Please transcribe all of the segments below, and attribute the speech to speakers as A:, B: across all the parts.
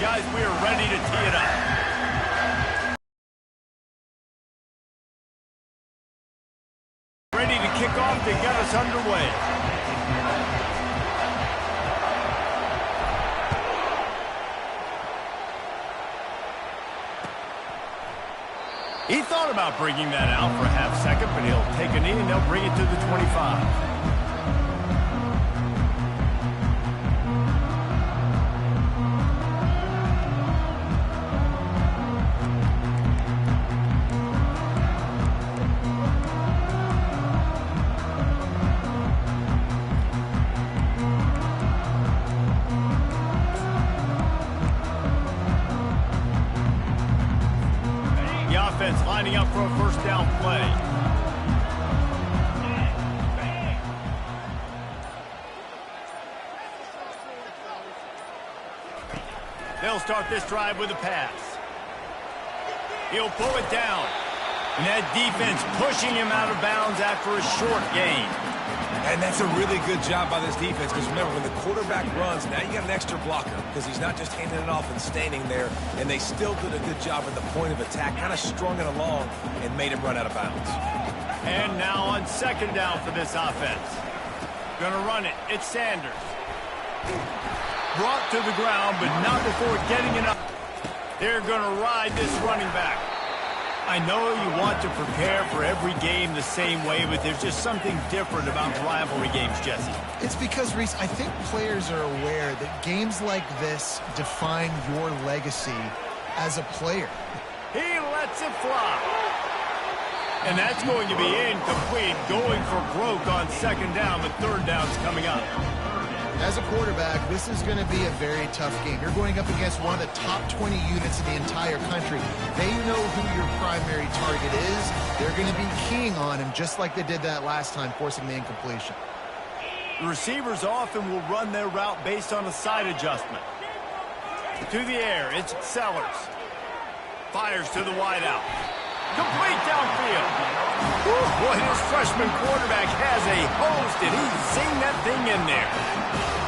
A: guys, we are ready to tee it up. Ready to kick off to get us underway. He thought about bringing that out for a half second, but he'll take a knee and they'll bring it to the 25. Lining up for a first down play. They'll start this drive with a pass. He'll pull it down. And that defense pushing him out of bounds after a short gain.
B: And that's a really good job by this defense, because remember, when the quarterback runs, now you got an extra blocker, because he's not just handing it off and standing there, and they still did a good job at the point of attack, kind of strung it along and made him run out of bounds.
A: And now on second down for this offense. Gonna run it. It's Sanders. Brought to the ground, but not before getting it up. They're gonna ride this running back. I know you want to prepare for every game the same way, but there's just something different about rivalry games, Jesse.
C: It's because, Reese, I think players are aware that games like this define your legacy as a player.
A: He lets it fly. And that's going to be incomplete, going for broke on second down, but third down's coming up.
C: As a quarterback, this is going to be a very tough game. You're going up against one of the top 20 units in the entire country. They know who your primary target is. They're going to be keying on him just like they did that last time, forcing the incompletion.
A: The receivers often will run their route based on a side adjustment. To the air, it's Sellers. Fires to the wideout. Complete downfield. Boy, this freshman quarterback has a host, and he's zinged that thing in there.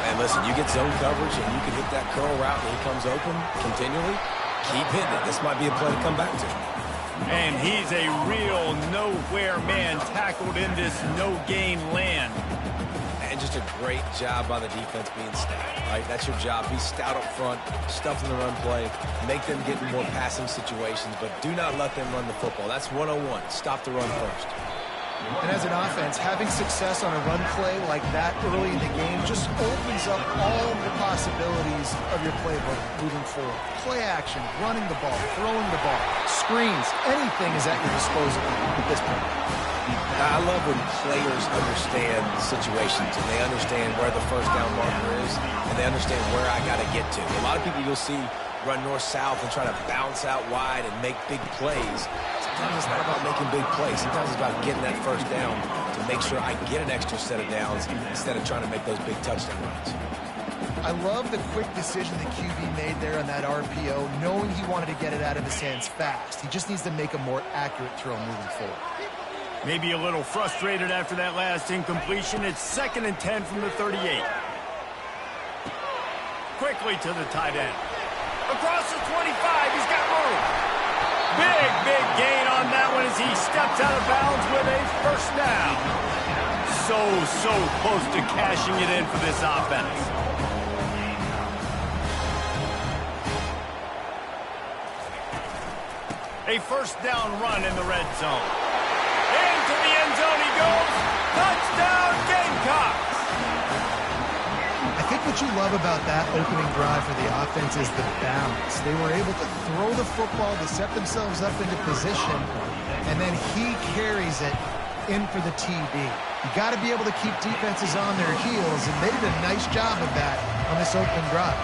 B: And listen, you get zone coverage, and you can hit that curl route, and he comes open continually. Keep hitting it. This might be a play to come back to.
A: And he's a real nowhere man, tackled in this no-gain land.
B: And just a great job by the defense being stout, right? That's your job. Be stout up front, stuff in the run play, make them get in more passing situations, but do not let them run the football. That's 101. Stop the run first.
C: And as an offense, having success on a run play like that early in the game just opens up all the possibilities of your playbook moving forward. Play action, running the ball, throwing the ball, screens, anything is at your disposal at this point.
B: I love when players understand situations and they understand where the first down marker is and they understand where I got to get to. A lot of people you'll see run north-south and try to bounce out wide and make big plays. Sometimes it's not about making big plays. Sometimes it's about getting that first down to make sure I get an extra set of downs instead of trying to make those big touchdown runs.
C: I love the quick decision the QB made there on that RPO, knowing he wanted to get it out of his hands fast. He just needs to make a more accurate throw moving forward.
A: Maybe a little frustrated after that last incompletion. It's 2nd and 10 from the 38. Quickly to the tight end. Across the 25, he's got room. Big gain on that one as he steps out of bounds with a first down. So close to cashing it in for this offense. A first down run in the red zone. Into the end zone he goes. Touchdown, Gamecocks!
C: I think what you love about that opening drive for the offense is the balance. They were able to throw the football to set themselves up into position, and then he carries it in for the TD. You got to be able to keep defenses on their heels, and they did a nice job of that on this opening drive.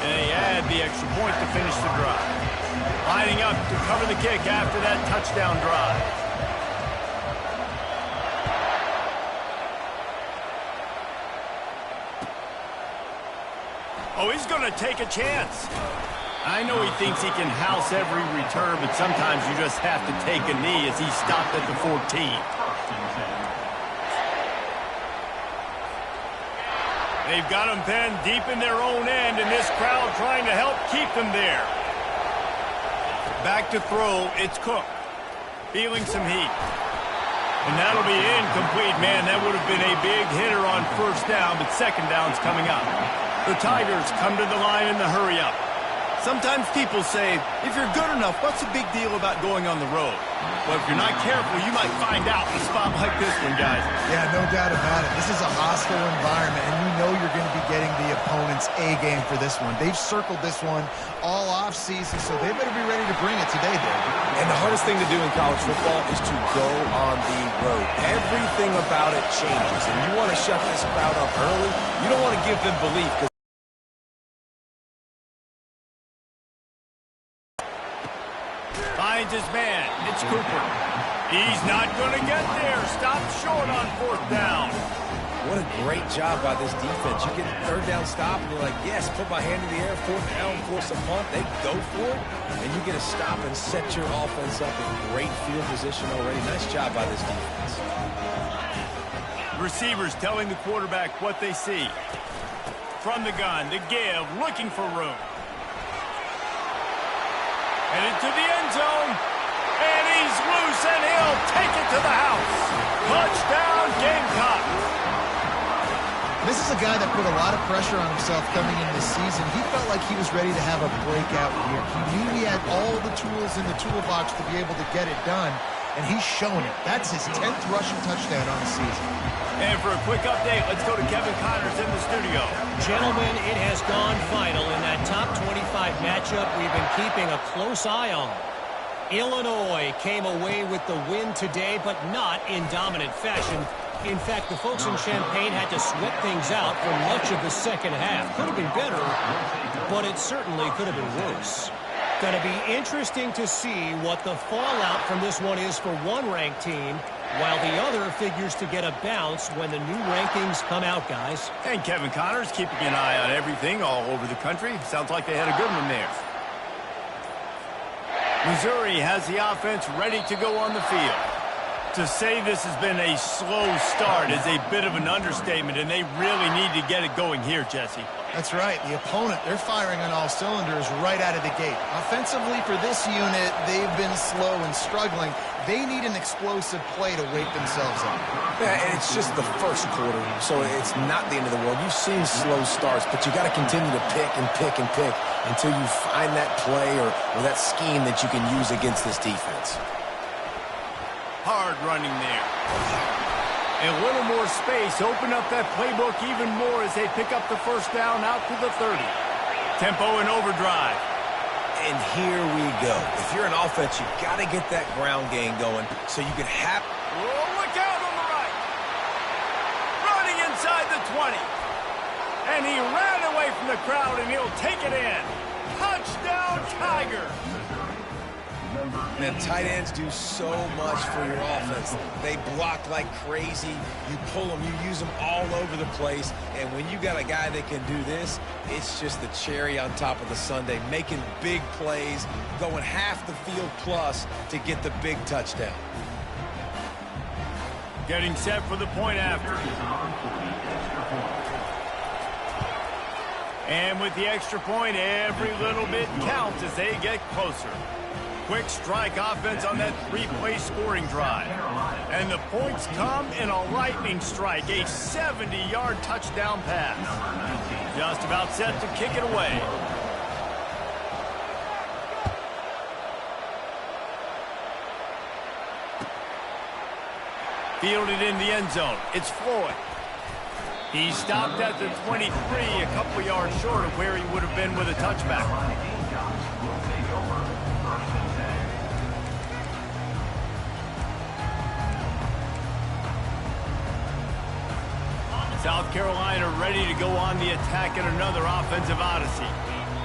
A: And they add the extra point to finish the drive. Lining up to cover the kick after that touchdown drive. Oh, he's going to take a chance. I know he thinks he can house every return, but sometimes you just have to take a knee as he stopped at the 14.
C: 14
A: They've got them pinned deep in their own end, and this crowd trying to help keep them there. Back to throw, it's Cook. Feeling some heat. And that'll be incomplete. Man, that would have been a big hitter on first down, but second down's coming up. The Tigers come to the line in the hurry-up. Sometimes people say, if you're good enough, what's the big deal about going on the road? Well, if you're not careful, you might find out in a spot like this one, guys.
C: Yeah, no doubt about it. This is a hostile environment, and you know you're going to be getting the opponent's A game for this one. They've circled this one all offseason, so they better be ready to bring it today, David.
B: And the hardest thing to do in college football is to go on the road. Everything about it changes, and you want to shut this crowd up early. You don't want to give them belief.
A: Finds his man. It's Cooper. He's not going to get there. Stopped short on fourth down.
B: What a great job by this defense. You get third down stop, and you're like, yes, put my hand in the air, fourth down, force a punt. They go for it, and you get a stop and set your offense up in great field position already. Nice job by this defense.
A: Receivers telling the quarterback what they see. From the gun, the give, looking for room. Headed to the end zone, and he's loose, and he'll take it to the house. Touchdown, Gamecock.
C: This is a guy that put a lot of pressure on himself coming into the season. He felt like he was ready to have a breakout year. He knew he had all the tools in the toolbox to be able to get it done, and he's shown it. That's his 10th rushing touchdown on the season.
A: And for a quick update, let's go to Kevin Connors in the studio.
D: Gentlemen, it has gone final in that top 25 matchup we've been keeping a close eye on. Illinois came away with the win today, but not in dominant fashion. In fact, the folks in Champaign had to sweat things out for much of the second half. Could have been better, but it certainly could have been worse. Going to be interesting to see what the fallout from this one is for one ranked team, while the other figures to get a bounce when the new rankings come out, guys.
A: And Kevin Connors keeping an eye on everything all over the country. Sounds like they had a good one there. Missouri has the offense ready to go on the field. To say this has been a slow start is a bit of an understatement, and they really need to get it going here, Jesse.
C: That's right. The opponent, they're firing on all cylinders right out of the gate. Offensively for this unit, they've been slow and struggling. They need an explosive play to wake themselves up.
B: Yeah, and it's just the first quarter, so it's not the end of the world. You've seen slow starts, but you got to continue to pick and pick and pick until you find that play or that scheme that you can use against this defense.
A: Hard running there. A little more space. Open up that playbook even more as they pick up the first down out to the 30. Tempo and overdrive.
B: And here we go. If you're an offense, you've got to get that ground game going so you can have...
A: Oh, look out on the right. Running inside the 20. And he ran away from the crowd, and he'll take it in. Touchdown, Tiger.
B: Man, tight ends do so much for your offense. They block like crazy. You pull them, you use them all over the place. And when you got a guy that can do this, it's just the cherry on top of the sundae, making big plays, going half the field plus to get the big touchdown.
A: Getting set for the point after. And with the extra point, every little bit counts as they get closer. Quick strike offense on that three-play scoring drive. And the points come in a lightning strike, a 70-yard touchdown pass. Just about set to kick it away. Fielded in the end zone. It's Floyd. He stopped at the 23, a couple yards short of where he would have been with a touchback. South Carolina ready to go on the attack in another offensive odyssey.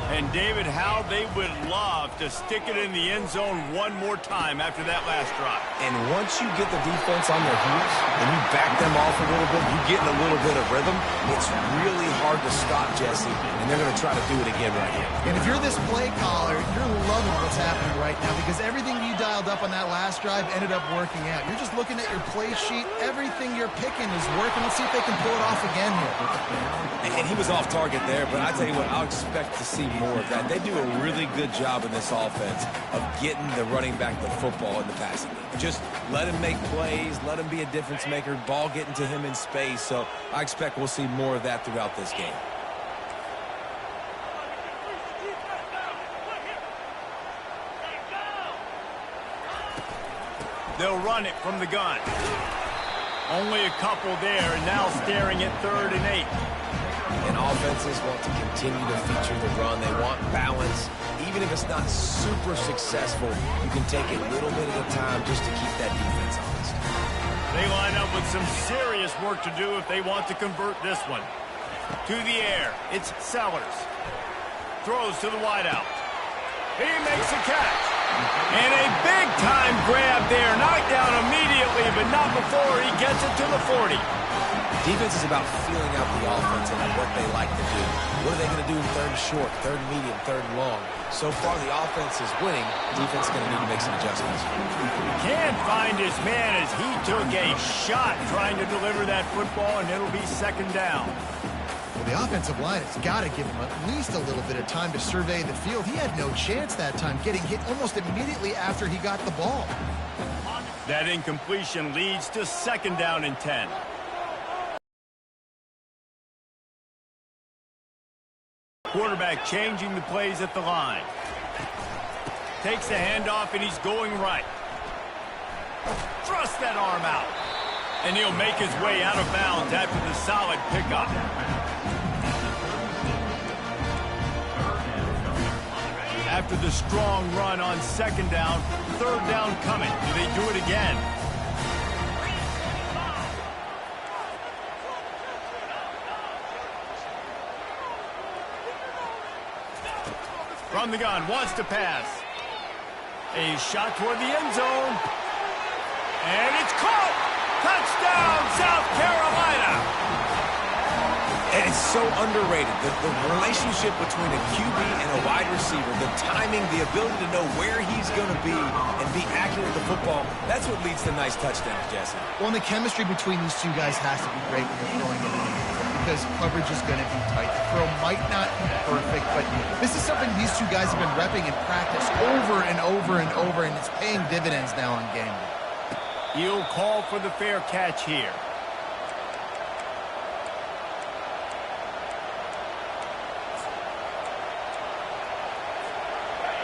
A: And, David, how they would love to stick it in the end zone one more time after that last drive.
B: And once you get the defense on their heels and you back them off a little bit, you get in a little bit of rhythm, it's really hard to stop, Jesse, and they're going to try to do it again right here.
C: And if you're this play caller, you're loving what's happening right now because everything you dialed up on that last drive ended up working out. You're just looking at your play sheet. Everything you're picking is working. Let's see if they can pull it off again here.
B: And he was off target there, but I tell you what, I'll expect to see more of that. They do a really good job in this offense of getting the running back the football in the passing game. Just let him make plays, let him be a difference maker, ball getting to him in space. So I expect we'll see more of that throughout this game.
A: They'll run it from the gun. Only a couple there, and now staring at 3rd and 8.
B: And offenses want to continue to feature the run. They want balance. Even if it's not super successful, you can take it little bit at a time just to keep that defense honest.
A: They line up with some serious work to do if they want to convert this one. To the air, it's Sellers. Throws to the wideout. He makes a catch. And a big-time grab there. Knocked down immediately, but not before he gets it to the 40.
B: Defense is about feeling out the offense and what they like to do. What are they going to do in 3rd and short, 3rd and medium, 3rd and long? So far, the offense is winning. Defense is going to need to make some adjustments.
A: Can't find his man as he took a shot trying to deliver that football, and it'll be 2nd down.
C: Well, the offensive line has got to give him at least a little bit of time to survey the field. He had no chance that time, getting hit almost immediately after he got the ball.
A: That incompletion leads to 2nd down and 10. Quarterback changing the plays at the line. Takes the handoff, and he's going right. Thrust that arm out. And he'll make his way out of bounds after the solid pickup. After the strong run on 2nd down, 3rd down coming. Do they do it again? From the gun, wants to pass. A shot toward the end zone. And it's caught! Touchdown, South Carolina!
B: And it's so underrated. The relationship between a QB and a wide receiver, the timing, the ability to know where he's going to be and be accurate with the football, that's what leads to nice touchdowns, Jesse.
C: Well, and the chemistry between these two guys has to be great when they're throwing it in, because coverage is going to be tight. The throw might not be perfect, but this is something these two guys have been repping in practice over and over and over, and it's paying dividends now on game day.
A: He'll call for the fair catch here.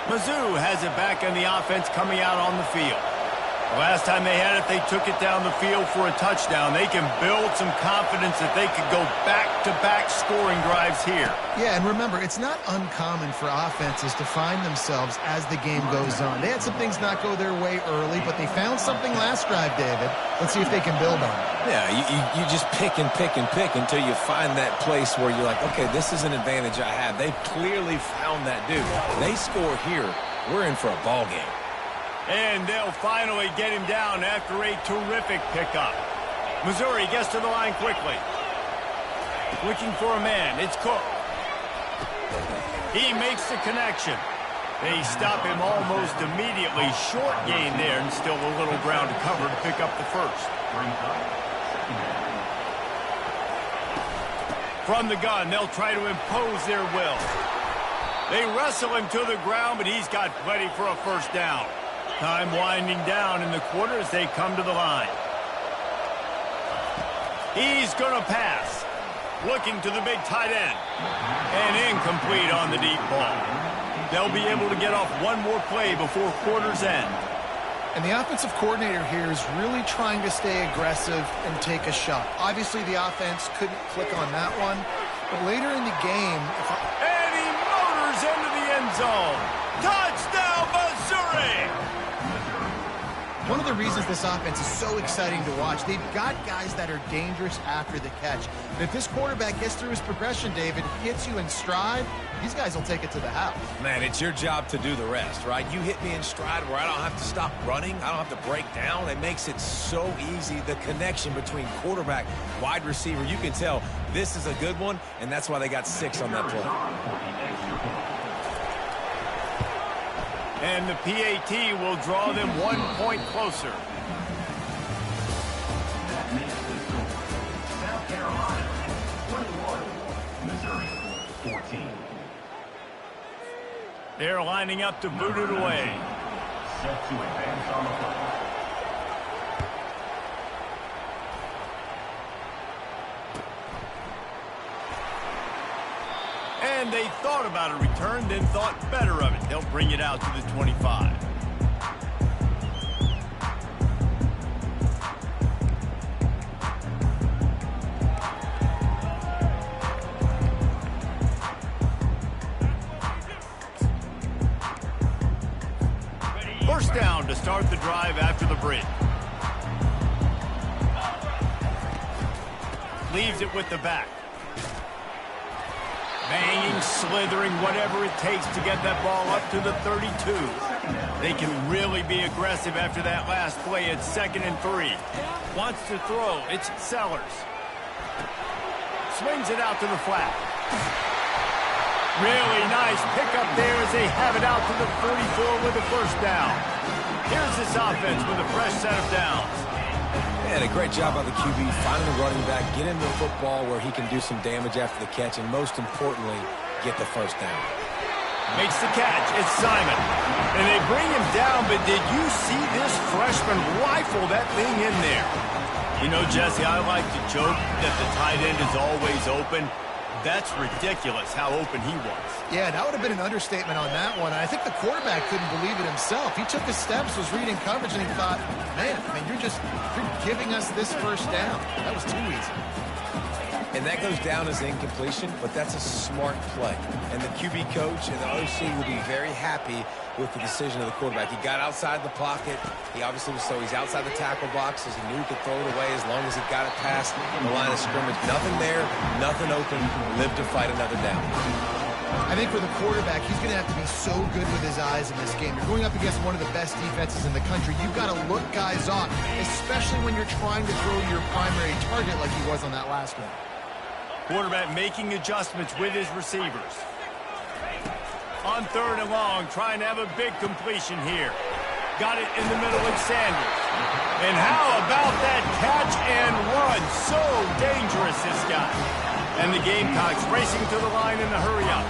A: Mizzou has it back on the offense coming out on the field. The last time they had it, they took it down the field for a touchdown. They can build some confidence that they could go back-to-back scoring drives here.
C: Yeah, and remember, it's not uncommon for offenses to find themselves as the game goes on. They had some things not go their way early, but they found something last drive, David. Let's see if they can build on it.
B: Yeah, you just pick and pick and pick until you find that place where you're like, okay, this is an advantage I have. They've clearly found that dude. They score here, we're in for a ball game.
A: And they'll finally get him down after a terrific pickup. Missouri gets to the line quickly. Looking for a man. It's Cook. He makes the connection. They stop him almost immediately. Short gain there, and still a little ground to cover to pick up the first. From the gun, they'll try to impose their will. They wrestle him to the ground, but he's got plenty for a first down. Time winding down in the quarter as they come to the line. He's going to pass. Looking to the big tight end. And incomplete on the deep ball. They'll be able to get off one more play before quarter's end.
C: And the offensive coordinator here is really trying to stay aggressive and take a shot. Obviously, the offense couldn't click on that one. But later in the game...
A: And he motors into the end zone. Touchdown, Missouri!
C: One of the reasons this offense is so exciting to watch, they've got guys that are dangerous after the catch. And if this quarterback gets through his progression, David, hits you in stride, these guys will take it to the house.
B: Man, it's your job to do the rest, right? You hit me in stride where I don't have to stop running. I don't have to break down. It makes it so easy. The connection between quarterback, wide receiver, you can tell this is a good one, and that's why they got 6 on that play.
A: And the PAT will draw them 1 point closer.
E: South Carolina, 21, Missouri, 14.
A: They're lining up to boot it away.
E: Set to advance on the play.
A: And they thought about a return, then thought better of it. They'll bring it out to the 25. First down to start the drive after the bridge. Leaves it with the back. Banging, slithering, whatever it takes to get that ball up to the 32. They can really be aggressive after that last play. It's 2nd and 3. Wants to throw. It's Sellers. Swings it out to the flat. Really nice pickup there as they have it out to the 44 with a first down. Here's this offense with a fresh set of downs.
B: And a great job by the QB, finding the running back, get him the football where he can do some damage after the catch, and most importantly, get the first down.
A: Makes the catch. It's Simon. And they bring him down, but did you see this freshman rifle that thing in there? You know, Jesse, I like to joke that the tight end is always open. That's ridiculous how open he was.
C: Yeah, that would have been an understatement on that one. I think the quarterback couldn't believe it himself. He took his steps, was reading coverage, and he thought, man, you're giving us this first down. That was too easy.
B: And that goes down as incompletion, but that's a smart play. And the QB coach and the OC will be very happy with the decision of the quarterback. He got outside the pocket. He obviously was so he's outside the tackle box as he knew he could throw it away as long as he got it past the line of scrimmage. Nothing there, nothing open. Live to fight another down.
C: I think for the quarterback, he's going to have to be so good with his eyes in this game. You're going up against one of the best defenses in the country. You've got to look guys off, especially when you're trying to throw your primary target like he was on that last one.
A: Quarterback making adjustments with his receivers. On 3rd and long, trying to have a big completion here. Got it in the middle with Sanders. And how about that catch and run? So dangerous, this guy. And the Gamecocks racing to the line in the hurry-up.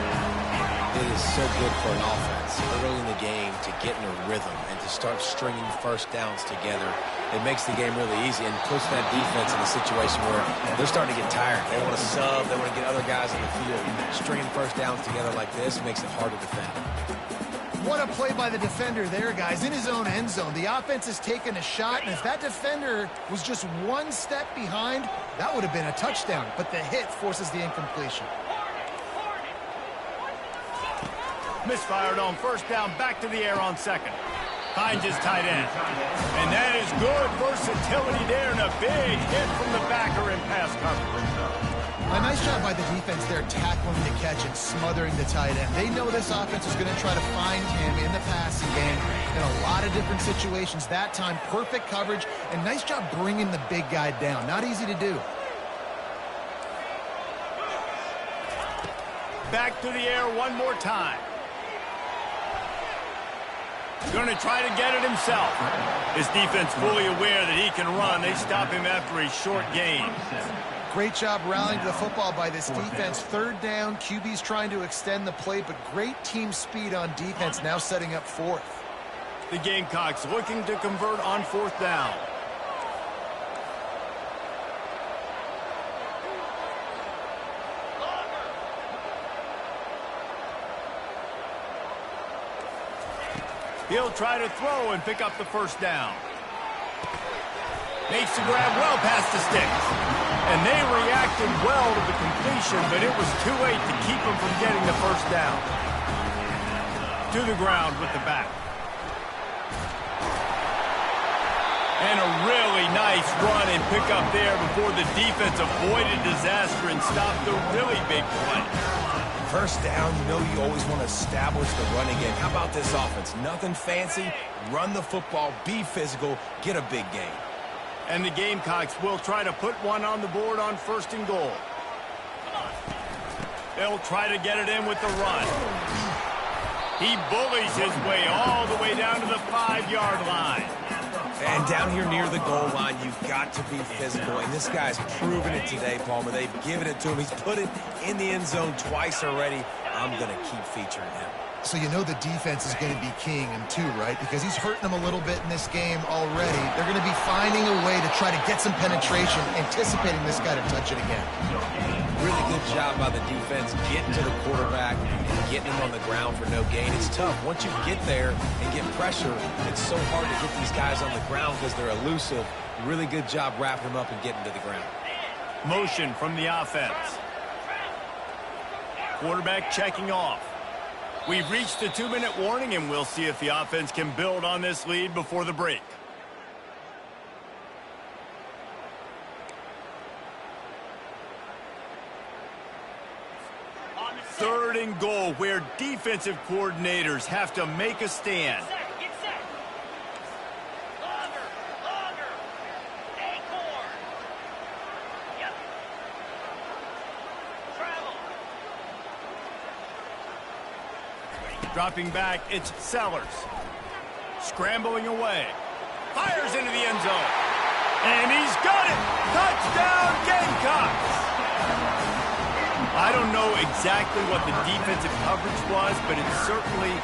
B: It is so good for an offense early in the game to get in a rhythm and to start stringing first downs together. It makes the game really easy and puts that defense in a situation where they're starting to get tired. They want to sub. They want to get other guys in the field. Stringing first downs together like this makes it hard to defend.
C: What a play by the defender there, guys, in his own end zone. The offense has taken a shot, and if that defender was just one step behind, that would have been a touchdown. But the hit forces the incompletion.
A: Misfired on first down, back to the air on 2nd. Finds his tight end. And that is good versatility there, and a big hit from the backer in pass coverage.
C: A nice job by the defense there, tackling the catch and smothering the tight end. They know this offense is going to try to find him in the passing game in a lot of different situations. That time, perfect coverage, and nice job bringing the big guy down. Not easy to do.
A: Back to the air one more time. Going to try to get it himself. His defense fully aware that he can run. They stop him after a short gain.
C: Great job rallying to the football by this defense. 3rd down, QB's trying to extend the play, but great team speed on defense, now setting up 4th.
A: The Gamecocks looking to convert on 4th down. He'll try to throw and pick up the first down. Makes the grab well past the sticks. And they reacted well to the completion, but it was too late to keep them from getting the first down. To the ground with the back. And a really nice run and pick up there before the defense avoided disaster and stopped the really big play.
B: First down, you know you always want to establish the running game. How about this offense? Nothing fancy. Run the football, be physical, get a big gain.
A: And the Gamecocks will try to put one on the board on 1st and goal. They'll try to get it in with the run. He bullies his way all the way down to the 5-yard line.
B: And down here near the goal line, you've got to be physical. And this guy's proven it today, Palmer. They've given it to him. He's put it in the end zone twice already. I'm going to keep featuring him.
C: So you know the defense is going to be keying him too, right? Because he's hurting them a little bit in this game already. They're going to be finding a way to try to get some penetration, anticipating this guy to touch it again.
B: Really good job by the defense getting to the quarterback and getting him on the ground for no gain. It's tough. Once you get there and get pressure, it's so hard to get these guys on the ground because they're elusive. Really good job wrapping them up and getting to the ground.
A: Motion from the offense. Quarterback checking off. We've reached the 2-minute warning, and we'll see if the offense can build on this lead before the break. Third and goal, where defensive coordinators have to make a stand. Dropping back, it's Sellers. Scrambling away. Fires into the end zone. And he's got it! Touchdown, Gamecocks! I don't know exactly what the defensive coverage was, but it certainly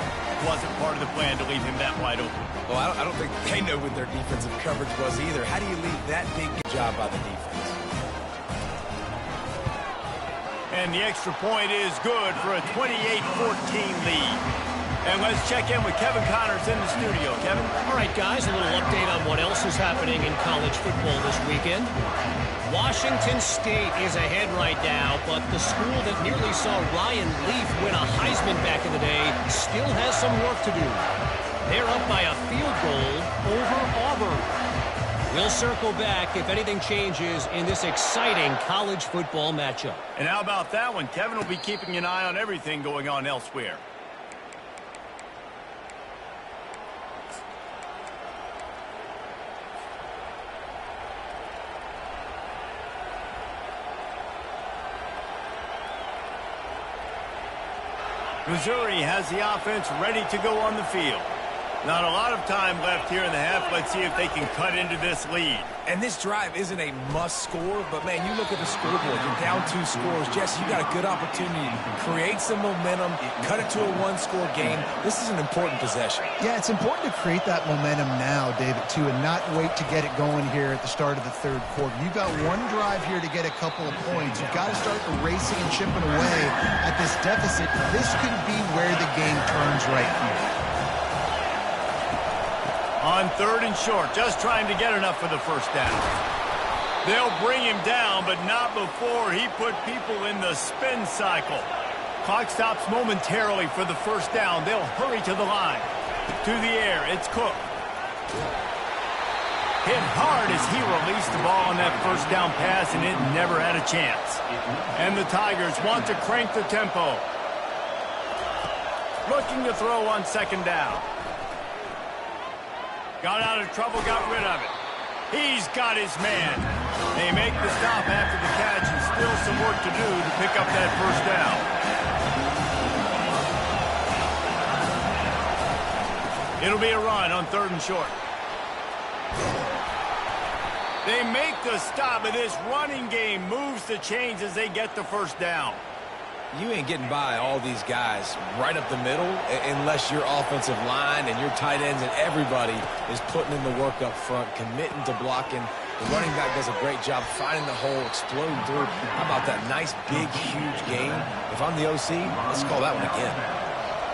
A: wasn't part of the plan to leave him that wide open.
B: Well, I don't think they know what their defensive coverage was either. How do you leave that big job by the defense?
A: And the extra point is good for a 28-14 lead. And let's check in with Kevin Connors in the studio. Kevin?
D: All right, guys, a little update on what else is happening in college football this weekend. Washington State is ahead right now, but the school that nearly saw Ryan Leaf win a Heisman back in the day still has some work to do. They're up by a field goal over Auburn. We'll circle back if anything changes in this exciting college football matchup.
A: And how about that one? Kevin will be keeping an eye on everything going on elsewhere. Missouri has the offense ready to go on the field. Not a lot of time left here in the half. Let's see if they can cut into this lead.
B: And this drive isn't a must score, but man, you look at the scoreboard, you're down 2 scores. Jesse, you got a good opportunity to create some momentum, cut it to a 1-score game. This is an important possession.
C: Yeah, it's important to create that momentum now, David, too, and not wait to get it going here at the start of the 3rd quarter. You've got one drive here to get a couple of points. You've got to start racing and chipping away at this deficit. This could be where the game turns right here.
A: On 3rd and short, just trying to get enough for the first down. They'll bring him down, but not before he put people in the spin cycle. Clock stops momentarily for the first down. They'll hurry to the line. To the air, it's Cook. Hit hard as he released the ball on that first down pass, and it never had a chance. And the Tigers want to crank the tempo. Looking to throw on 2nd down. Got out of trouble, got rid of it. He's got his man. They make the stop after the catch, and still some work to do to pick up that first down. It'll be a run on 3rd and short. They make the stop, but this running game moves the chains as they get the first down.
B: You ain't getting by all these guys right up the middle unless your offensive line and your tight ends and everybody is putting in the work up front, committing to blocking. The running back does a great job finding the hole, exploding through. How about that nice, big, huge game? If I'm the OC, let's call that one again.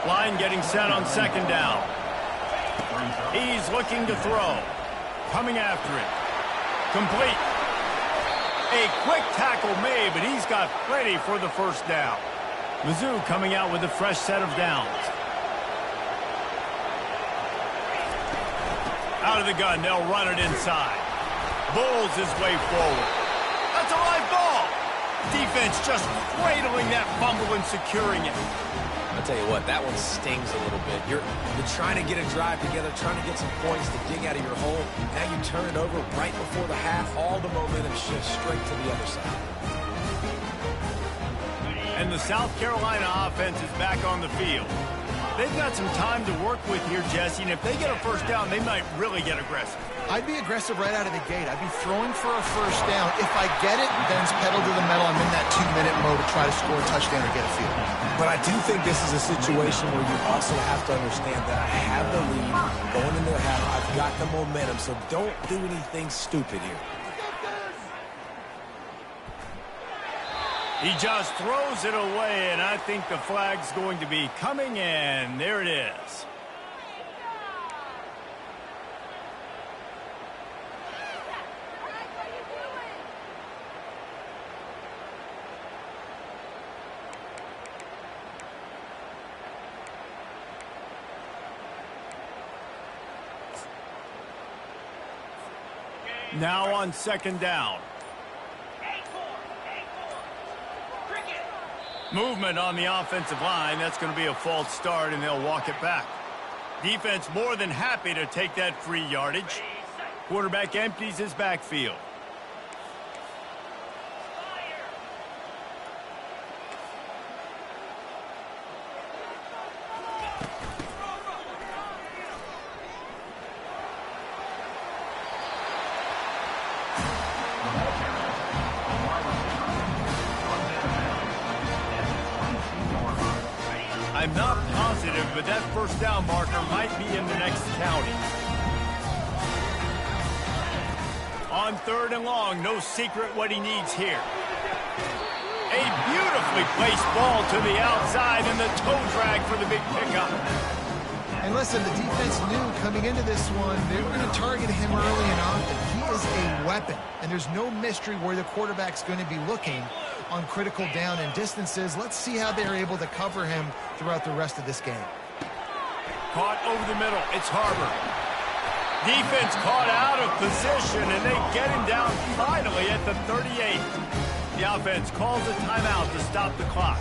A: Line getting set on 2nd down. He's looking to throw. Coming after it. Complete. A quick tackle made, but he's got plenty for the first down. Mizzou coming out with a fresh set of downs. out of the gun. They'll run it inside. Bulls his way forward. That's a live ball. Defense just cradling that fumble and securing it.
B: I'll tell you what, that one stings a little bit. You're trying to get a drive together, trying to get some points to dig out of your hole. Now you turn it over right before the half. All the momentum shifts straight to the other side.
A: And the South Carolina offense is back on the field. They've got some time to work with here, Jesse, and if they get a first down, they might really get aggressive.
C: I'd be aggressive right out of the gate. I'd be throwing for a first down. If I get it, then it's pedal to the metal. I'm in that 2-minute mode to try to score a touchdown or get a field.
B: But I do think this is a situation where you also have to understand that I have the lead going into the half. I've got the momentum, so don't do anything stupid here.
A: He just throws it away, and I think the flag's going to be coming in. There it is. Now on second down. Movement on the offensive line. That's going to be a false start, and they'll walk it back. Defense more than happy to take that free yardage. Quarterback empties his backfield. I'm not positive, but that first down marker might be in the next county. On third and long, no secret what he needs here. A beautifully placed ball to the outside and the toe drag for the big pickup.
C: And listen, the defense knew coming into this one, they were going to target him early and often. He is a weapon, and there's no mystery where the quarterback's going to be looking on critical down and distances. Let's see how they're able to cover him throughout the rest of this game.
A: Caught over the middle. It's Harbor. Defense caught out of position, and they get him down finally at the 38. The offense calls a timeout to stop the clock.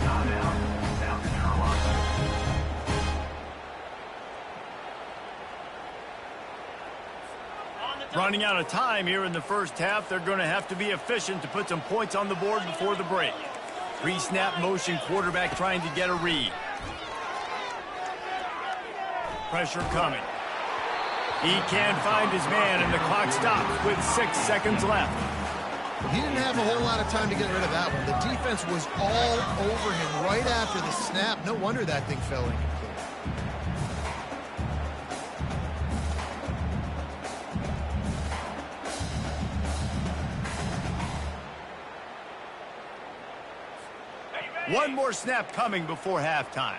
A: Running out of time here in the first half. They're going to have to be efficient to put some points on the board before the break. Pre-snap motion, quarterback trying to get a read. Pressure coming. He can't find his man, and the clock stops with 6 seconds left.
C: He didn't have a whole lot of time to get rid of that one. The defense was all over him right after the snap. No wonder that thing fell incomplete.
A: One more snap coming before halftime.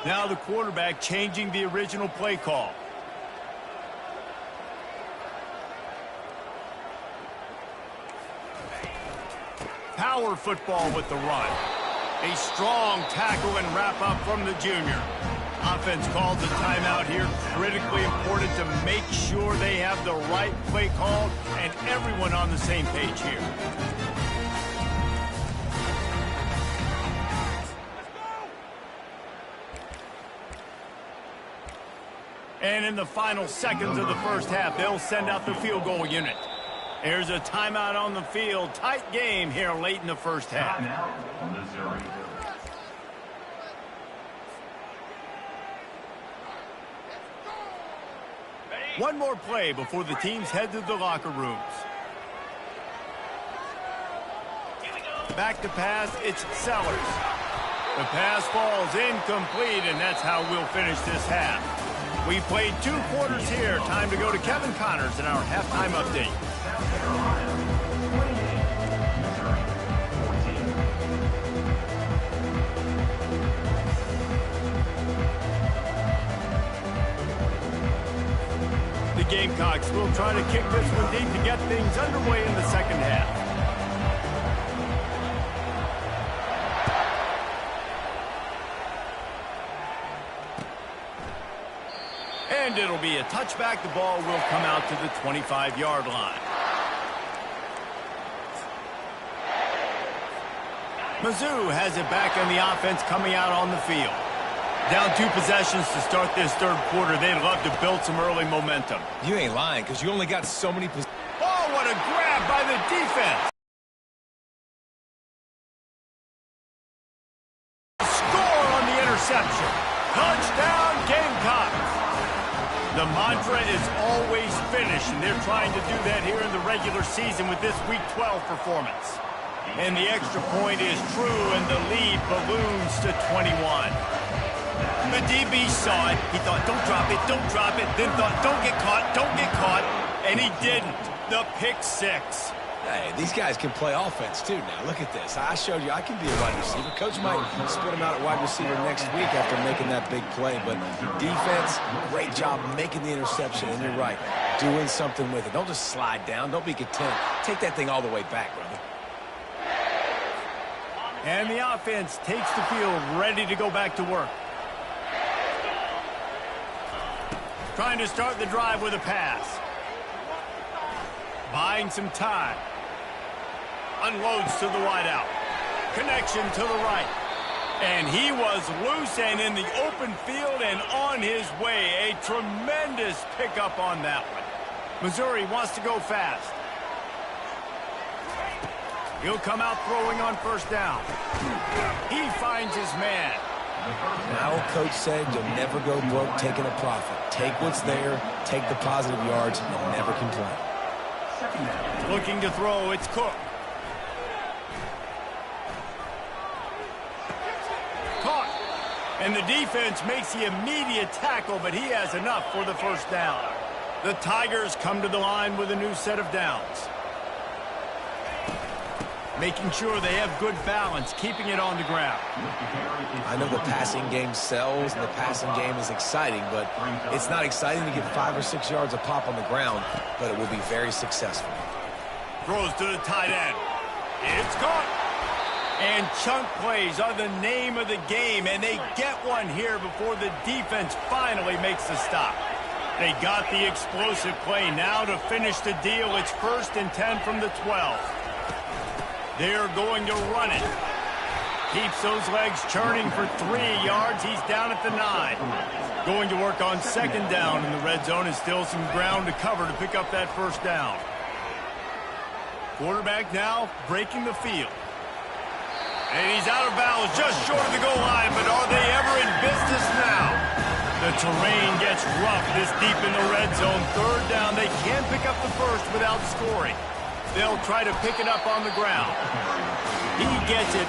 A: Now the quarterback changing the original play call. Power football with the run. A strong tackle and wrap up from the junior. Offense calls a timeout here. Critically important to make sure they have the right play call and everyone on the same page here. And in the final seconds of the first half, they'll send out the field goal unit. There's a timeout on the field. Tight game here late in the first half.
E: Missouri.
A: One more play before the teams head to the locker rooms. Back to pass, it's Sellers. The pass falls incomplete, and that's how we'll finish this half. We played 2 quarters here. Time to go to Kevin Connors in our halftime update. The Gamecocks will try to kick this one deep to get things underway in the second half. And it'll be a touchback. The ball will come out to the 25-yard line. Mizzou has it back in the offense coming out on the field. Down 2 possessions to start this third quarter. They'd love to build some early momentum.
B: You ain't lying, because you only got so many possessions.
A: Oh, what a grab by the defense. Score on the interception. Touchdown, Gamecocks. The mantra is always finish, and they're trying to do that here in the regular season with this Week 12 performance. And the extra point is true, and the lead balloons to 21. The DB saw it. He thought, don't drop it, then thought, don't get caught, and he didn't. The pick 6.
B: Hey, these guys can play offense, too, now. Look at this. I showed you I can be a wide receiver. Coach might split him out at wide receiver next week after making that big play. But defense, great job making the interception. And you're right, doing something with it. Don't just slide down. Don't be content. Take that thing all the way back, brother.
A: And the offense takes the field, ready to go back to work. Trying to start the drive with a pass. Buying some time. Unloads to the wideout. Connection to the right. And he was loose and in the open field and on his way. A tremendous pickup on that one. Missouri wants to go fast. He'll come out throwing on first down. He finds his man.
B: Now, Coach said you'll never go broke taking a profit. Take what's there, take the positive yards, and never complain.
A: Looking to throw, it's Cook. Caught. And the defense makes the immediate tackle, but he has enough for the first down. The Tigers come to the line with a new set of downs. Making sure they have good balance, keeping it on the ground.
B: I know the passing game sells and the passing game is exciting, but it's not exciting to get 5 or 6 yards a pop on the ground, but it will be very successful.
A: Throws to the tight end. It's caught. And chunk plays are the name of the game, and they get one here before the defense finally makes the stop. They got the explosive play. Now to finish the deal, it's 1st and 10 from the 12. They're going to run it. Keeps those legs churning for 3 yards. He's down at the 9. Going to work on 2nd down in the red zone. And still some ground to cover to pick up that first down. Quarterback now breaking the field. And he's out of bounds just short of the goal line. But are they ever in business now? The terrain gets rough this deep in the red zone. 3rd down. They can pick up the first without scoring. They'll try to pick it up on the ground. He gets it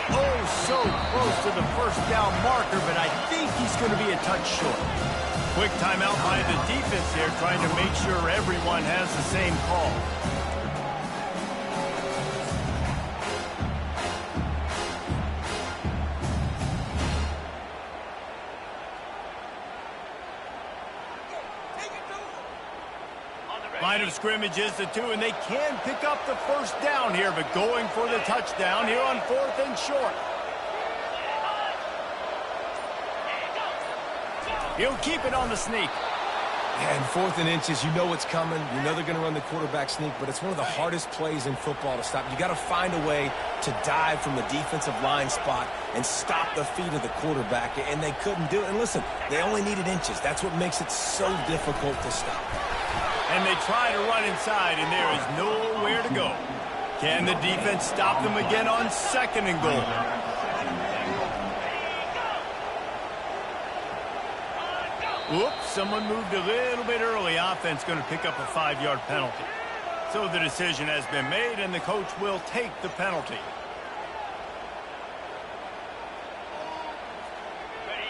A: so close to the first down marker, but I think he's going to be a touch short. Quick timeout by the defense here, trying to make sure everyone has the same call. Line of scrimmage is the 2, and they can pick up the first down here, but going for the touchdown here on 4th and short. He'll keep it on the sneak.
B: And 4th and inches, you know what's coming. You know they're going to run the quarterback sneak, but it's one of the hardest plays in football to stop. You got to find a way to dive from the defensive line spot and stop the feet of the quarterback, and they couldn't do it. And listen, they only needed inches. That's what makes it so difficult to stop.
A: And they try to run inside, and there is nowhere to go. Can the defense stop them again on 2nd and goal? Oops, someone moved a little bit early. Offense going to pick up a 5-yard penalty. So the decision has been made, and the coach will take the penalty.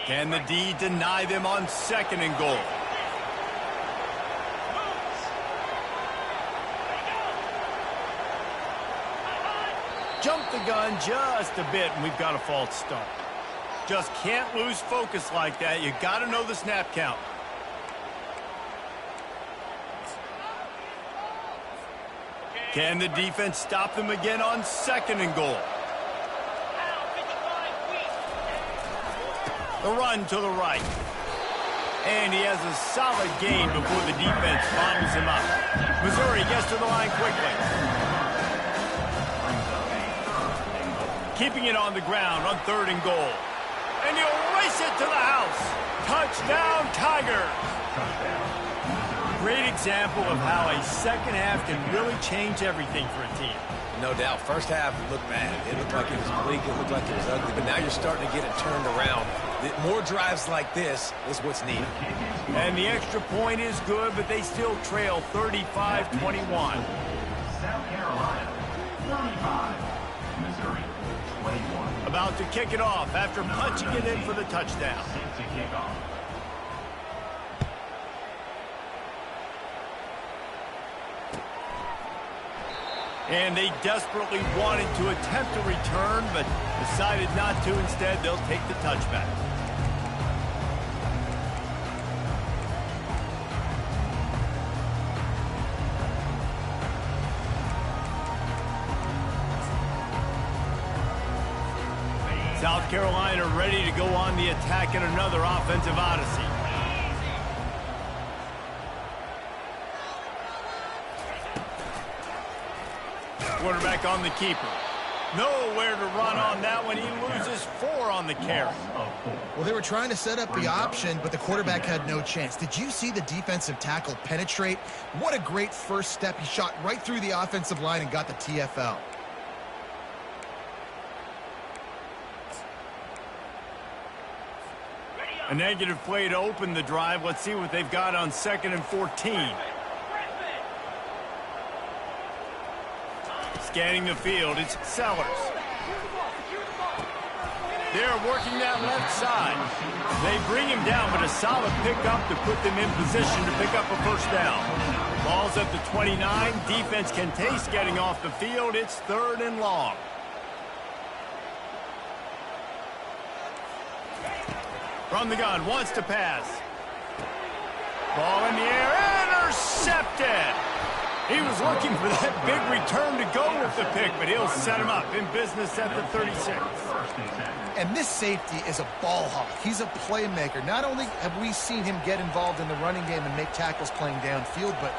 A: Can the D deny them on 2nd and goal? Jump the gun just a bit, and we've got a false start. Just can't lose focus like that. You got to know the snap count. Can the defense stop them again on 2nd and goal? The run to the right. And he has a solid gain before the defense bottles him up. Missouri gets to the line quickly. Keeping it on the ground on 3rd and goal. And he'll race it to the house. Touchdown, Tigers. Great example of how a second half can really change everything for a team.
B: No doubt. First half looked bad. It looked like it was bleak. It looked like it was ugly. But now you're starting to get it turned around. More drives like this is what's needed.
A: And the extra point is good, but they still trail 35-21.
E: South Carolina, 35. Missouri, 21.
A: About to kick it off after punching it in for the touchdown.
E: Set to kick off.
A: And they desperately wanted to attempt a return, but decided not to. Instead, they'll take the touchback. South Carolina ready to go on the attack in another offensive odyssey. Quarterback on the keeper. Nowhere to run on that one. He loses 4 on the carry.
C: Well, they were trying to set up the option, but the quarterback had no chance. Did you see the defensive tackle penetrate? What a great first step. He shot right through the offensive line and got the TFL.
A: A negative play to open the drive. Let's see what they've got on 2nd and 14. Scanning the field, it's Sellers. They're working that left side. They bring him down, but a solid pickup to put them in position to pick up a first down. Ball's at the 29. Defense can taste getting off the field. It's 3rd and long. From the gun, wants to pass. Ball in the air, intercepted. He was looking for that big return to go with the pick, but he'll set him up in business at the 36.
C: And this safety is a ball hawk. He's a playmaker. Not only have we seen him get involved in the running game and make tackles playing downfield, but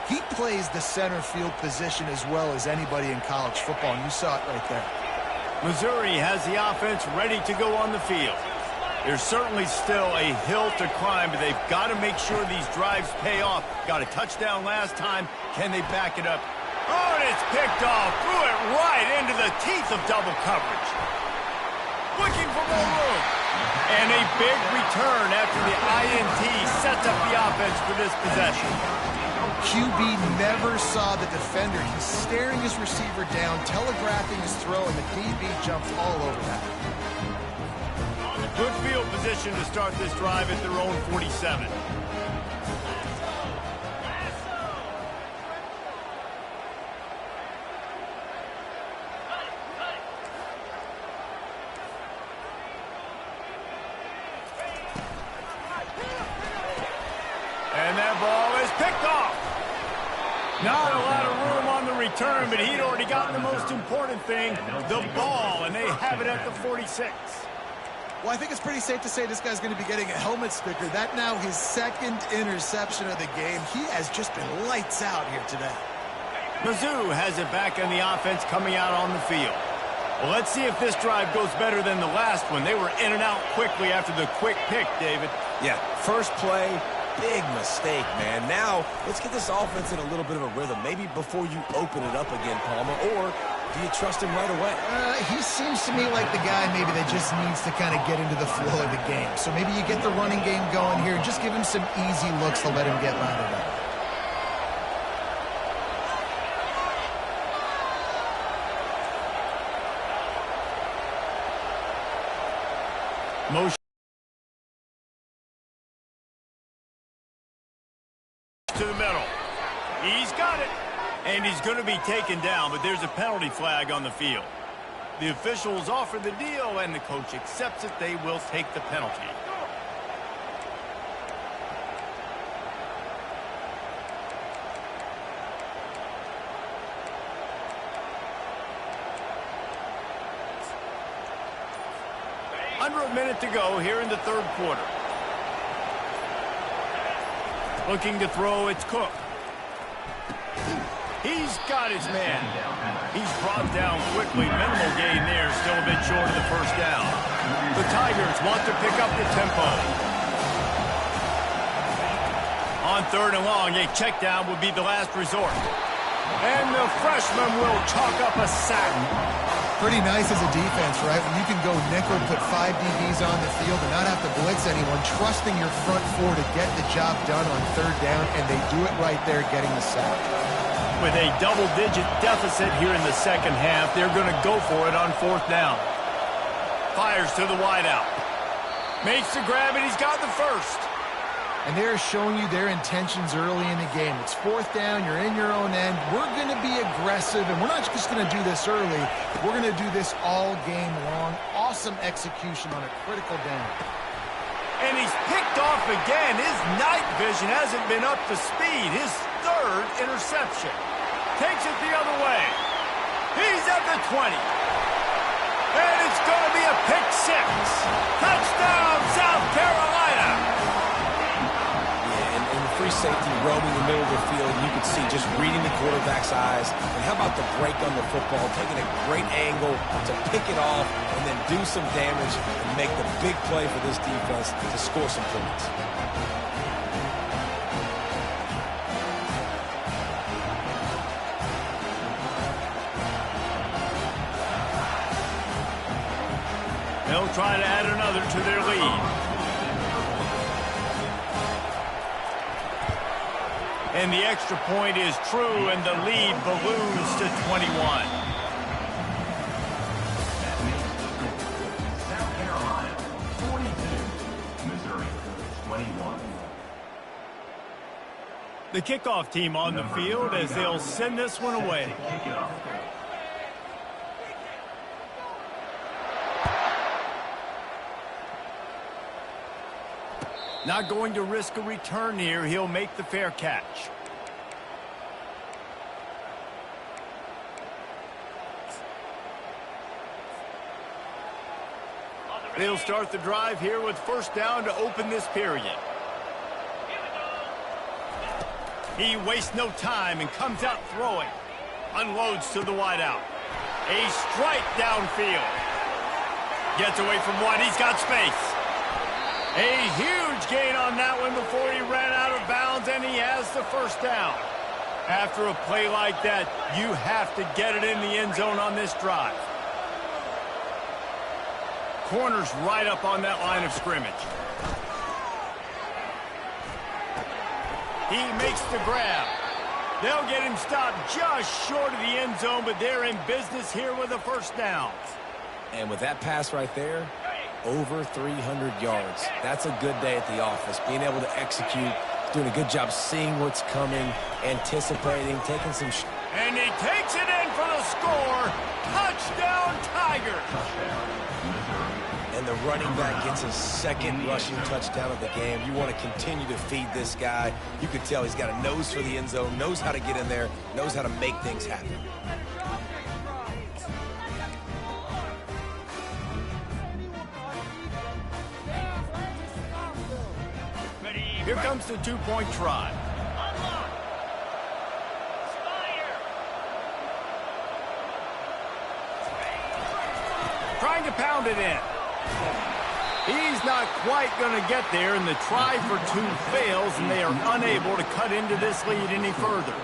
C: he plays the center field position as well as anybody in college football, and you saw it right there.
A: Missouri has the offense ready to go on the field. There's certainly still a hill to climb, but they've got to make sure these drives pay off. Got a touchdown last time. Can they back it up? Oh, and it's picked off. Threw it right into the teeth of double coverage. Looking for more room. And a big return after the INT sets up the offense for this possession.
C: QB never saw the defender. He's staring his receiver down, telegraphing his throw, and the DB jumps all over that.
A: Good field position to start this drive at their own 47. And that ball is picked off. Not a lot of room on the return, but he'd already gotten the most important thing, the ball, and they have it at the 46.
C: Well, I think it's pretty safe to say this guy's going to be getting a helmet sticker. That now his 2nd interception of the game. He has just been lights out here today.
A: Mizzou has it back on the offense coming out on the field. Well, let's see if this drive goes better than the last one. They were in and out quickly after the quick pick, David.
B: Yeah, first play, big mistake, man. Now, let's get this offense in a little bit of a rhythm. Maybe before you open it up again, Palmer, or do you trust him right away?
C: He seems to me like the guy maybe that just needs to kind of get into the flow of the game. So maybe you get the running game going here and just give him some easy looks to let him get routed up.
A: Motion to the middle. He's got it. And he's going to be taken down, but there's a penalty flag on the field. The officials offer the deal, and the coach accepts it. They will take the penalty. Under a minute to go here in the 3rd quarter. Looking to throw, it's Cook. He's got his man. He's brought down quickly. Minimal gain there, still a bit short of the first down. The Tigers want to pick up the tempo. On 3rd and long, a check down would be the last resort. And the freshman will chalk up a sack.
C: Pretty nice as a defense, right? When you can go nickel, put 5 DBs on the field and not have to blitz anyone, trusting your front 4 to get the job done on 3rd down, and they do it right there, getting the sack.
A: With a double-digit deficit here in the second half, they're going to go for it on 4th down. Fires to the wideout. Makes the grab, and he's got the first.
C: And they're showing you their intentions early in the game. It's 4th down, you're in your own end. We're going to be aggressive, and we're not just going to do this early. We're going to do this all game long. Awesome execution on a critical down.
A: And he's picked off again. His night vision hasn't been up to speed. His 3rd interception. Takes it the other way. He's at the 20. And it's going to be a pick 6. Touchdown, South Carolina.
B: Free safety roaming the middle of the field. You could see just reading the quarterback's eyes. And how about the break on the football, taking a great angle to pick it off and then do some damage and make the big play for this defense to score some points.
A: They'll try to add another to their lead. And the extra point is true, and the lead balloons to 21.
E: South Carolina, 42. Missouri, 21.
A: The kickoff team on the field as they'll send this one away. Not going to risk a return here. He'll make the fair catch. They'll start the drive here with 1st down to open this period. He wastes no time and comes out throwing. Unloads to the wideout. A strike downfield. Gets away from one. He's got space. A huge gain on that one before he ran out of bounds, and he has the 1st down. After a play like that, you have to get it in the end zone on this drive. Corner's right up on that line of scrimmage. He makes the grab. They'll get him stopped just short of the end zone, but they're in business here with a 1st down.
B: And with that pass right there, over 300 yards. That's a good day at the office. Being able to execute, doing a good job seeing what's coming, anticipating, taking some shots.
A: And he takes it in for the score. Touchdown, Tigers.
B: And the running back gets his 2nd rushing touchdown of the game. You want to continue to feed this guy. You can tell he's got a nose for the end zone, knows how to get in there, knows how to make things happen.
A: Here comes the 2-point try. Trying to pound it in. He's not quite going to get there, and the try for 2 fails, and they are unable to cut into this lead any further.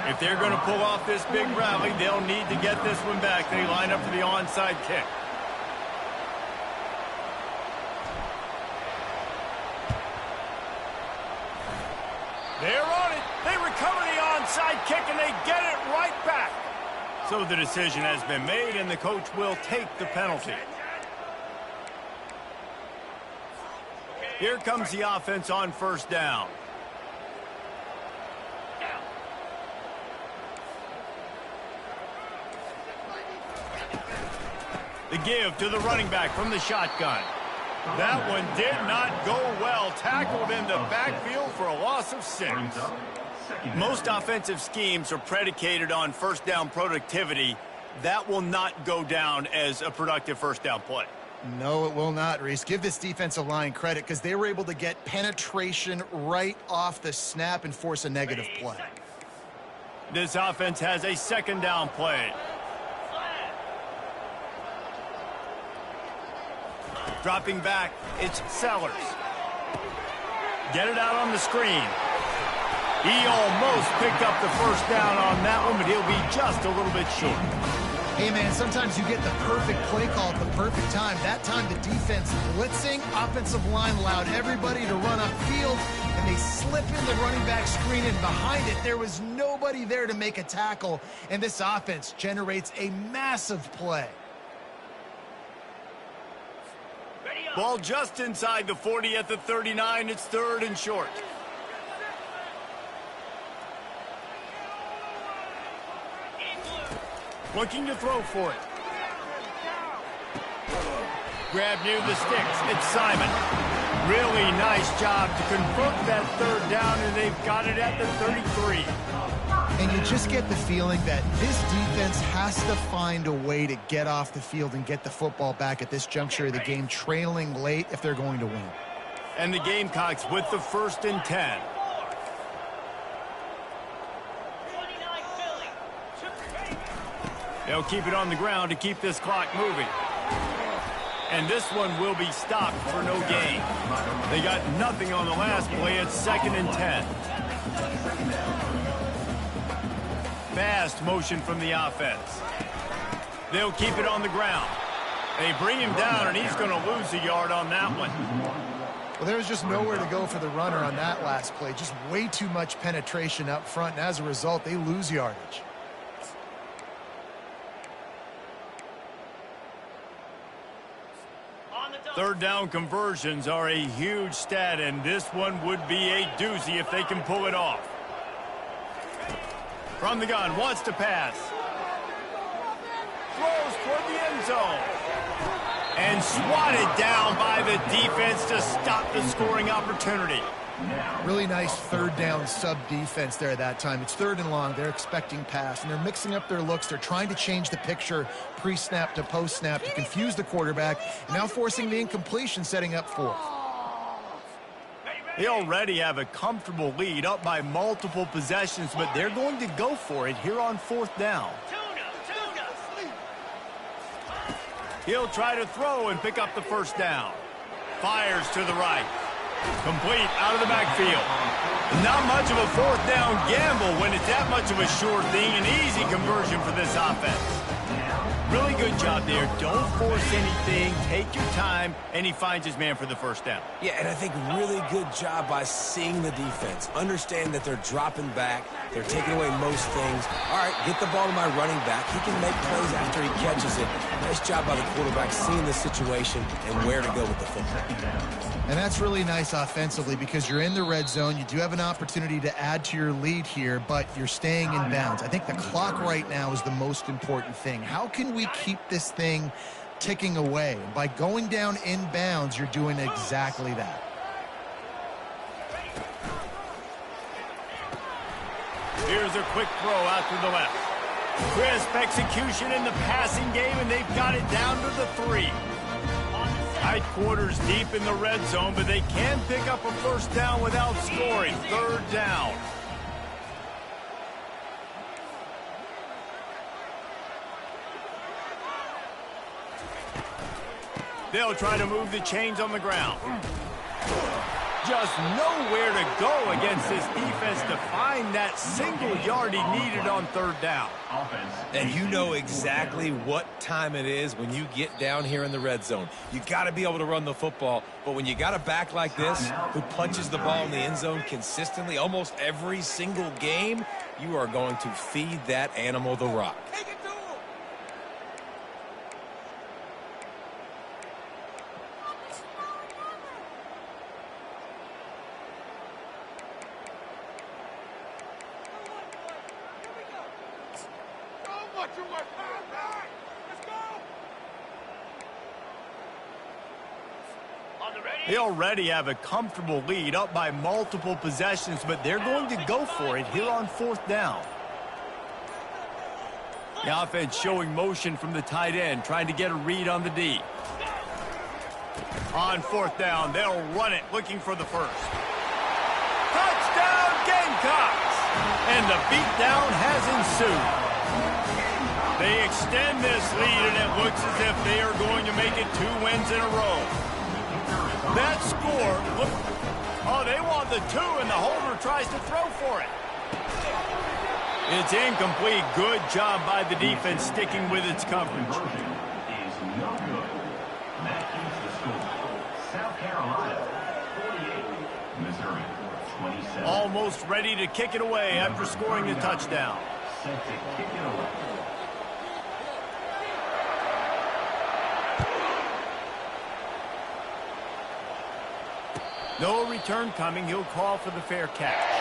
A: If they're going to pull off this big rally, they'll need to get this one back. They line up for the onside kick. They're on it. They recover the onside kick, and they get it right back. So the decision has been made, and the coach will take the penalty. Here comes the offense on 1st down. The give to the running back from the shotgun. That one did not go well. Tackled in the backfield for a loss of 6. Most offensive schemes are predicated on 1st down productivity. That will not go down as a productive 1st down play.
C: No, it will not, Reese. Give this defensive line credit because they were able to get penetration right off the snap and force a negative play.
A: This offense has a second down play. Dropping back, it's Sellers. Get it out on the screen. He almost picked up the first down on that one, but he'll be just a little bit short.
C: Hey, man, sometimes you get the perfect play call at the perfect time. That time the defense blitzing, offensive line allowed everybody to run upfield, and they slip in the running back screen, and behind it there was nobody there to make a tackle, and this offense generates a massive play.
A: Ball just inside the 40 at the 39. It's 3rd and short. Looking to throw for it. Grab near the sticks. It's Simon. Really nice job to convert that 3rd down, and they've got it at the 33.
C: And you just get the feeling that this defense has to find a way to get off the field and get the football back at this juncture of the game, trailing late if they're going to win.
A: And the Gamecocks with the 1st and 10. They'll keep it on the ground to keep this clock moving. And this one will be stopped for no gain. They got nothing on the last play. It's 2nd and 10. Fast motion from the offense. They'll keep it on the ground. They bring him down, and he's going to lose a yard on that one.
C: Well, there was just nowhere to go for the runner on that last play. Just way too much penetration up front, and as a result, they lose yardage.
A: Third down conversions are a huge stat, and this one would be a doozy if they can pull it off. From the gun, wants to pass. Throws toward the end zone. And swatted down by the defense to stop the scoring opportunity.
C: Really nice 3rd down sub defense there that time. It's 3rd and long. They're expecting pass, and they're mixing up their looks. They're trying to change the picture pre-snap to post-snap to confuse the quarterback, and now forcing the incompletion, setting up 4th.
A: They already have a comfortable lead up by multiple possessions, but they're going to go for it here on 4th down. He'll try to throw and pick up the first down. Fires to the right. Complete out of the backfield. Not much of a 4th down gamble when it's that much of a sure thing. An easy conversion for this offense. Really good job there. Don't force anything. Take your time, and he finds his man for the first down.
B: Yeah, and I think really good job by seeing the defense. Understand that they're dropping back. They're taking away most things. All right, get the ball to my running back. He can make plays after he catches it. Nice job by the quarterback seeing the situation and where to go with the football.
C: And that's really nice offensively because you're in the red zone. You do have an opportunity to add to your lead here, but you're staying in bounds. I think the clock right now is the most important thing. How can we keep this thing ticking away? And by going down in bounds, you're doing exactly that.
A: Here's a quick throw out to the left. Crisp execution in the passing game, and they've got it down to the 3. Tight quarters deep in the red zone, but they can pick up a first down without scoring. 3rd down. They'll try to move the chains on the ground. Just nowhere to go against this defense to find that single yard he needed on 3rd down.
B: And you know exactly what time it is when you get down here in the red zone. You got to be able to run the football, but when you got a back like this who punches the ball in the end zone consistently almost every single game, you are going to feed that animal the rock.
A: They already have a comfortable lead up by multiple possessions, but they're going to go for it here on 4th down. The offense showing motion from the tight end, trying to get a read on the D. On fourth down, they'll run it, looking for the first. Touchdown, Gamecocks! And the beatdown has ensued. They extend this lead, and it looks as if they are going to make it 2 wins in a row. That score, look, oh, they want the 2, and the holder tries to throw for it. It's incomplete. Good job by the defense sticking with its coverage.
E: Is no good. That keeps the score. South Carolina 48, Missouri 27.
A: Almost ready to kick it away after scoring the touchdown.
E: Set to kick it away.
A: No return coming. He'll call for the fair catch.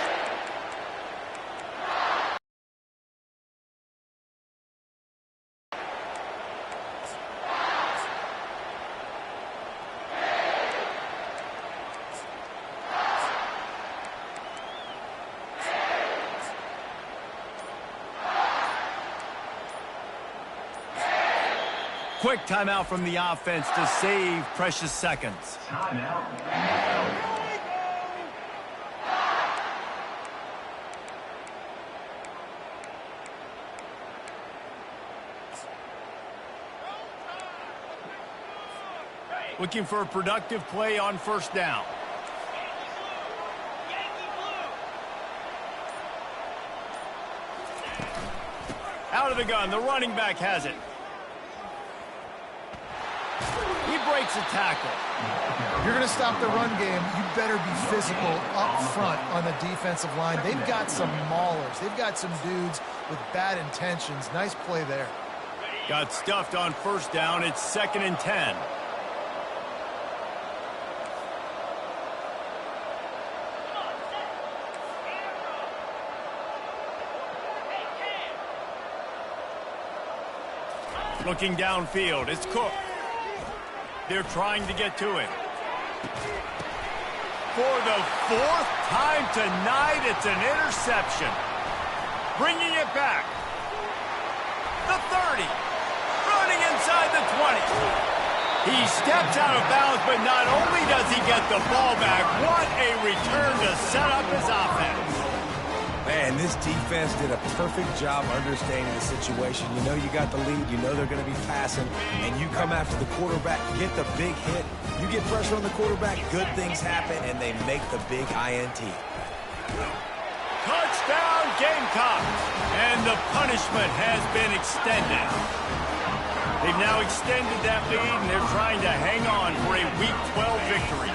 A: Quick timeout from the offense to save precious seconds.
E: Timeout.
A: Looking for a productive play on first down. Out of the gun, the running back has it. He breaks a tackle.
C: If you're going to stop the run game, you better be physical up front on the defensive line. They've got some maulers. They've got some dudes with bad intentions. Nice play there.
A: Got stuffed on first down. It's 2nd and 10. Looking downfield, it's Cook. They're trying to get to him. For the 4th time tonight, it's an interception. Bringing it back. The 30. Running inside the 20. He steps out of bounds, but not only does he get the ball back, what a return to set up his offense.
B: Man, this defense did a perfect job understanding the situation. You know you got the lead. You know they're going to be passing. And you come after the quarterback, get the big hit. You get pressure on the quarterback, good things happen, and they make the big INT.
A: Touchdown, Gamecocks! And the punishment has been extended. They've now extended that lead, and they're trying to hang on for a Week 12 victory.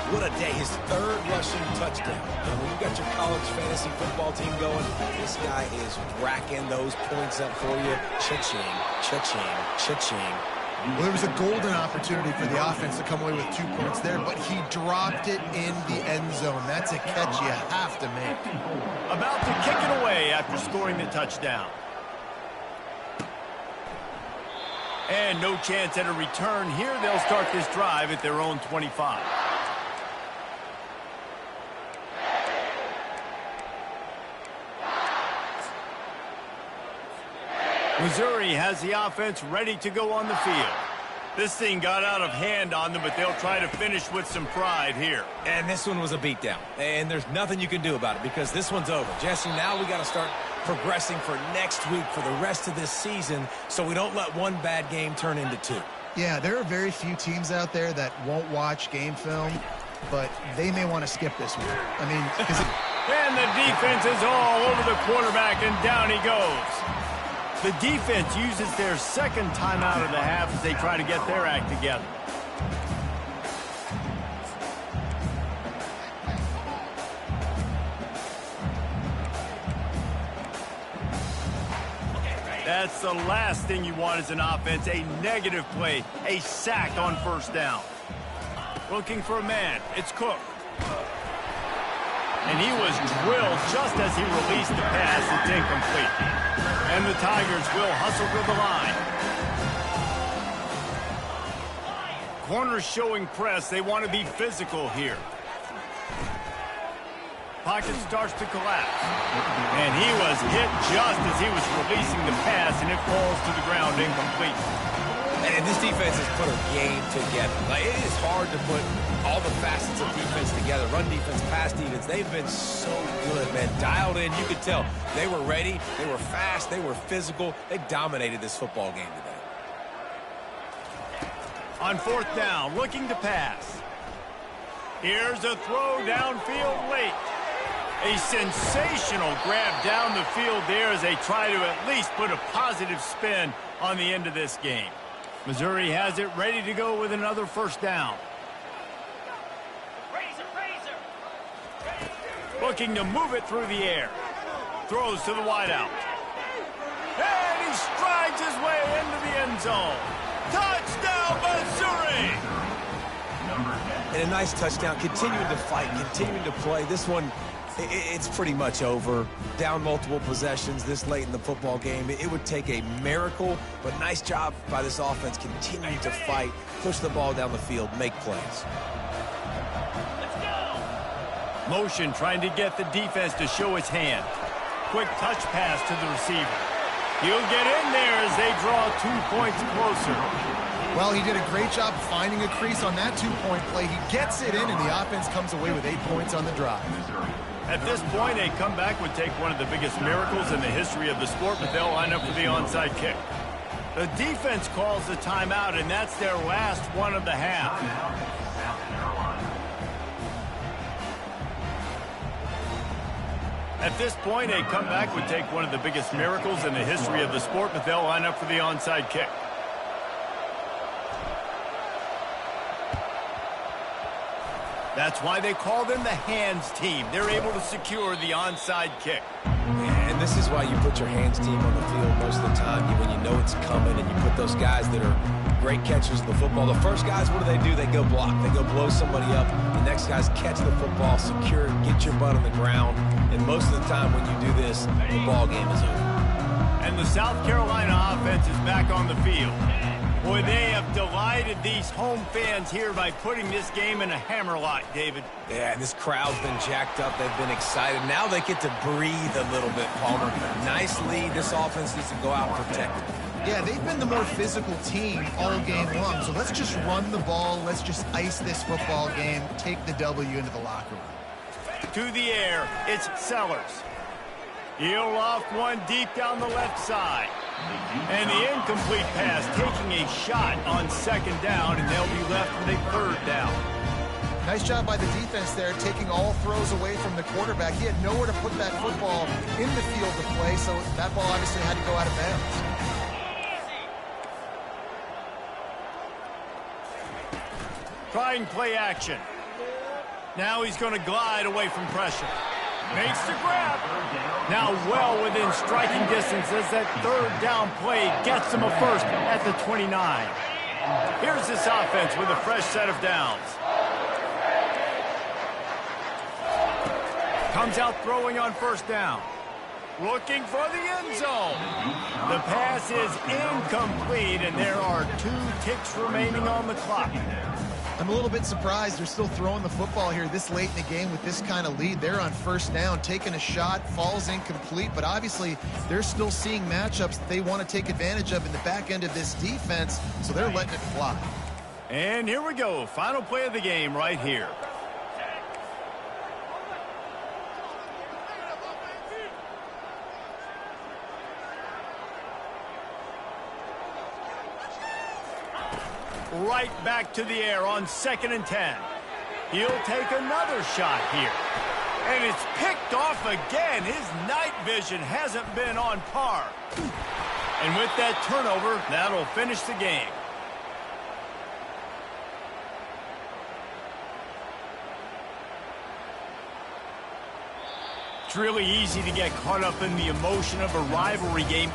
B: What a day. His 3rd rushing touchdown. And when you got your college fantasy football team going, this guy is racking those points up for you. Cha-ching, cha-ching, cha-ching.
C: Well, there was a golden opportunity for the offense to come away with 2 points there, but he dropped it in the end zone. That's a catch you have to make.
A: About to kick it away after scoring the touchdown. And no chance at a return here. They'll start this drive at their own 25. Missouri has the offense ready to go on the field. This thing got out of hand on them, but they'll try to finish with some pride here.
B: And this one was a beatdown. And there's nothing you can do about it because this one's over. Jesse, now we got to start progressing for next week for the rest of this season so we don't let one bad game turn into 2.
C: Yeah, there are very few teams out there that won't watch game film, but they may want to skip this one. I mean, because
A: and the defense is all over the quarterback, and down he goes. The defense uses their 2nd timeout of the half as they try to get their act together. That's the last thing you want as an offense, a negative play, a sack on first down. Looking for a man, it's Cook. And he was drilled just as he released the pass. It's incomplete. And the Tigers will hustle to the line. Corners showing press. They want to be physical here. Pocket starts to collapse. And he was hit just as he was releasing the pass, and it falls to the ground incomplete.
B: And this defense has put a game together. Like, it is hard to put all the facets of defense together. Run defense, pass defense. They've been so good, man. Dialed in. You could tell they were ready. They were fast. They were physical. They dominated this football game today.
A: On fourth down, looking to pass. Here's a throw downfield late. A sensational grab down the field there as they try to at least put a positive spin on the end of this game. Missouri has it ready to go with another first down. Looking to move it through the air. Throws to the wideout. And he strides his way into the end zone. Touchdown, Missouri!
B: And a nice touchdown. Continuing to fight, continuing to play. This one, it's pretty much over. Down multiple possessions this late in the football game. It would take a miracle, but nice job by this offense continuing to fight, push the ball down the field, make plays.
A: Motion trying to get the defense to show its hand. Quick touch pass to the receiver. He'll get in there as they draw 2 points closer.
C: Well, he did a great job finding a crease on that two-point play. He gets it in, and the offense comes away with 8 points on the drive.
A: At this point, a comeback would take one of the biggest miracles in the history of the sport, but they'll line up for the onside kick. The defense calls the timeout, and that's their last one of the half. At this point, a comeback would take one of the biggest miracles in the history of the sport, but they'll line up for the onside kick. That's why they call them the hands team. They're able to secure the onside kick.
B: And this is why you put your hands team on the field most of the time when you know it's coming, and you put those guys that are great catchers of the football. The first guys, what do? They go block. They go blow somebody up. The next guys catch the football, secure it, get your butt on the ground. And most of the time when you do this, the ball game is over.
A: And the South Carolina offense is back on the field. Boy, they have delighted these home fans here by putting this game in a hammerlock, David.
B: Yeah, this crowd's been jacked up. They've been excited. Now they get to breathe a little bit, Palmer. Nice lead. This offense needs to go out and protect it.
C: Yeah, they've been the more physical team all game long. So let's just run the ball. Let's just ice this football game. Take the W into the locker room.
A: To the air, it's Sellers. He'll loft one deep down the left side. And the incomplete pass taking a shot on second down, and they'll be left with a third down.
C: Nice job by the defense there, taking all throws away from the quarterback. He had nowhere to put that football in the field to play, so that ball obviously had to go out of bounds.
A: Trying play action. Now he's going to glide away from pressure. Makes the grab. Now well within striking distance as that third down play gets him a first at the 29. Here's this offense with a fresh set of downs. Comes out throwing on first down. Looking for the end zone. The pass is incomplete, and there are 2 ticks remaining on the clock.
C: I'm a little bit surprised they're still throwing the football here this late in the game with this kind of lead. They're on first down, taking a shot, falls incomplete, but obviously they're still seeing matchups that they want to take advantage of in the back end of this defense, so they're letting it fly.
A: And here we go, final play of the game right here. Right back to the air on 2nd and 10. He'll take another shot here. And it's picked off again. His night vision hasn't been on par. And with that turnover, that'll finish the game. It's really easy to get caught up in the emotion of a rivalry game.